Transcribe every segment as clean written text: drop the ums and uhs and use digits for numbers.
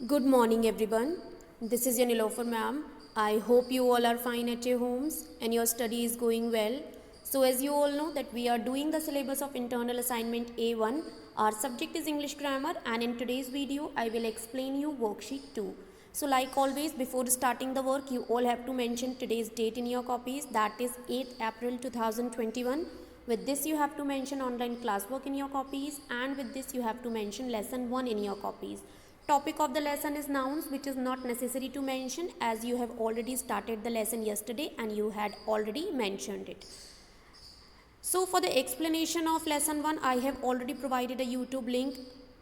Good morning, everyone. This is your Nilofer ma'am. I hope you all are fine at your homes and your study is going well. So, as you all know, that we are doing the syllabus of internal assignment A1. Our subject is English grammar, and in today's video, I will explain you worksheet 2. So, like always, before starting the work, you all have to mention today's date in your copies. That is 8th April 2021. With this, you have to mention online classwork in your copies, and with this, you have to mention lesson 1 in your copies. Topic of the lesson is nouns, which is not necessary to mention as you have already started the lesson yesterday and you had already mentioned it. So for the explanation of lesson 1, I have already provided a YouTube link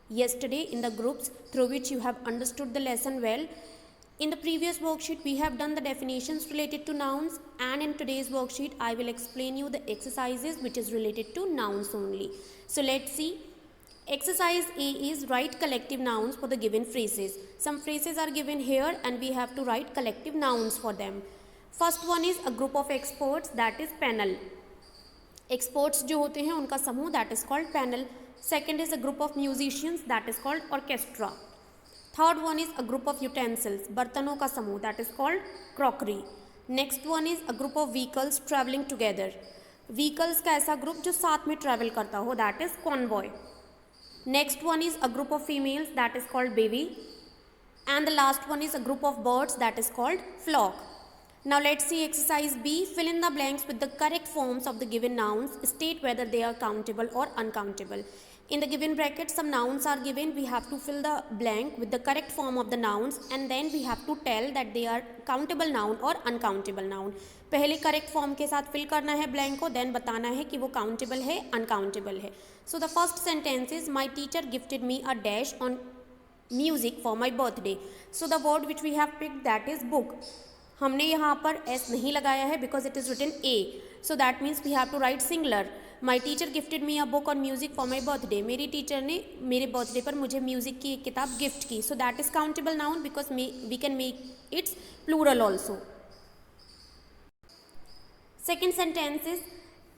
yesterday in the groups through which you have understood the lesson well. In the previous worksheet, we have done the definitions related to nouns, and in today's worksheet, I will explain you the exercises which is related to nouns only. So let's see. Exercise A is write collective nouns for the given phrases. Some phrases are given here and we have to write collective nouns for them. First one is a group of experts, that is panel. Experts जो होते हैं उनका समूह, that is called panel. Second is a group of musicians, that is called orchestra. Third one is a group of utensils, बर्तनों का समूह, that is called crockery. Next one is a group of vehicles traveling together. Vehicles का ऐसा group जो साथ में travel करता हो, that is convoy. Next one is a group of females, that is called bevy, and the last one is a group of birds, that is called flock. Now let's see exercise B. Fill in the blanks with the correct forms of the given nouns. State whether they are countable or uncountable. In the given bracket, some nouns are given. We have to fill the blank with the correct form of the nouns, and then we have to tell that they are countable noun or uncountable noun. पहले correct form के साथ fill करना है blank को, then बताना है कि वो काउंटेबल है अनकाउंटेबल है. So the first sentence is my teacher gifted me a dash on music for my birthday. So the word which we have picked that is book. हमने यहाँ पर एस नहीं लगाया है because it is written a, so that means we have to write singular. My teacher gifted me a book on music for my birthday. मेरी टीचर ने मेरे बर्थडे पर मुझे म्यूजिक की एक किताब गिफ्ट की. So that is countable noun because we can make its plural also. Second sentence is,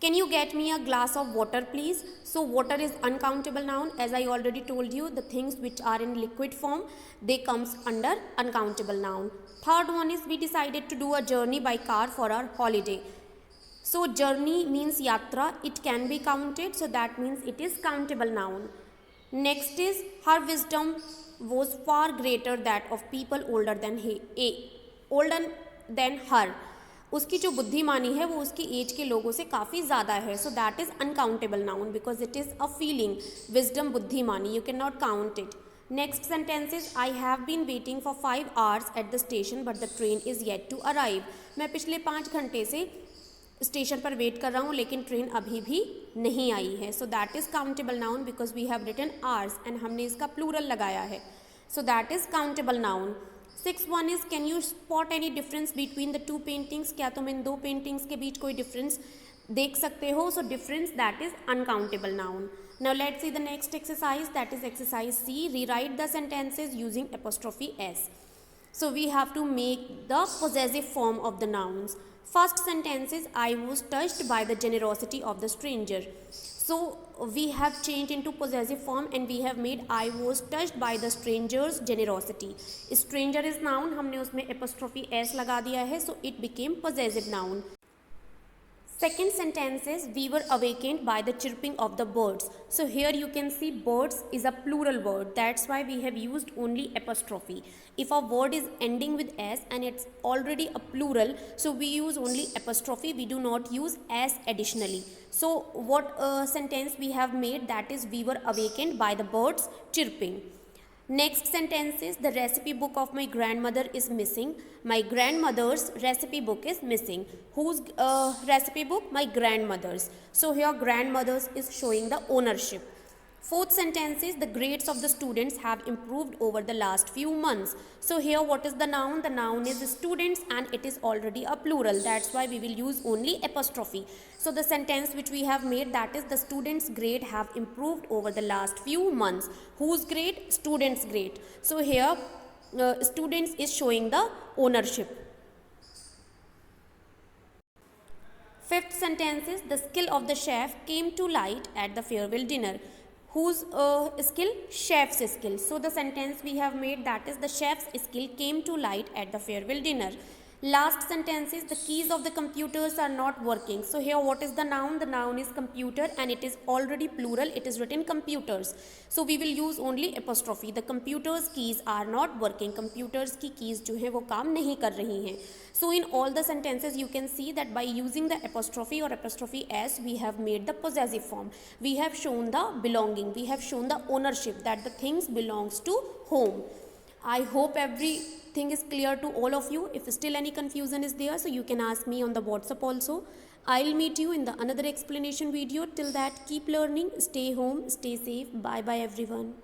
can you get me a glass of water please? So water is uncountable noun. As I already told you, the things which are in liquid form, they comes under uncountable noun. Third one is, we decided to do a journey by car for our holiday. So journey means yatra, it can be counted, so that means it is countable noun. Next is, her wisdom was far greater that of people older than her. उसकी जो बुद्धिमानी है वो उसकी as के लोगों से काफ़ी ज़्यादा है. So that is uncountable noun because it is a feeling. Wisdom बुद्धिमानी, you can not count it. Next sentence is, I have been waiting for 5 hours at the station but the train is yet to arrive. मैं पिछले 5 घंटे से station पर wait कर रहा हूँ लेकिन ट्रेन अभी भी नहीं आई है. So that is countable noun because we have written hours and हमने इसका प्लूरल लगाया है. So that is countable noun. Six one is, can you spot any difference between the two paintings. क्या तुम इन दो पेंटिंग्स के बीच कोई डिफरेंस देख सकते हो. So difference that is uncountable noun. Now let's see the next exercise, that is exercise c. Rewrite the sentences using apostrophe s. So we have to make the possessive form of the nouns. First sentence is, I was touched by the generosity of the stranger. So we have changed into possessive form and we have made I was touched by the stranger's generosity. Stranger is noun, हमने उसमें apostrophe s लगा दिया है, so it became possessive noun. Second sentence is, we were awakened by the chirping of the birds. So here you can see birds is a plural word. That's why we have used only apostrophe. If a word is ending with s and it's already a plural, so we use only apostrophe. We do not use s additionally. So what sentence we have made, that is, we were awakened by the birds chirping. Next sentence is, the recipe book of my grandmother is missing. My grandmother's recipe book is missing. Whose recipe book? My grandmother's. So here grandmother's is showing the ownership. Fourth sentence is, the grades of the students have improved over the last few months. So here what is the noun? The noun is students and it is already a plural. That's why we will use only apostrophe. So the sentence which we have made, that is, the students' grade have improved over the last few months. Whose grade? Students' grade. So here students is showing the ownership. Fifth sentence is, the skill of the chef came to light at the farewell dinner. Whose skill? Chef's skill. So the sentence we have made, that is, the chef's skill came to light at the farewell dinner. Last sentence is, the keys of the computers are not working. So here what is the noun? The noun is computer and it is already plural. It is written computers. So we will use only apostrophe. The computers keys are not working. Computers की keys जो है वो काम नहीं कर रही हैं. So in all the sentences you can see that by using the apostrophe or apostrophe s, we have made the possessive form. We have shown the belonging. We have shown the ownership, that the things belongs to home. I hope everything is clear to all of you. If still any confusion is there, so you can ask me on the WhatsApp also. I'll meet you in the another explanation video. Till that, keep learning, stay home, stay safe. Bye bye everyone.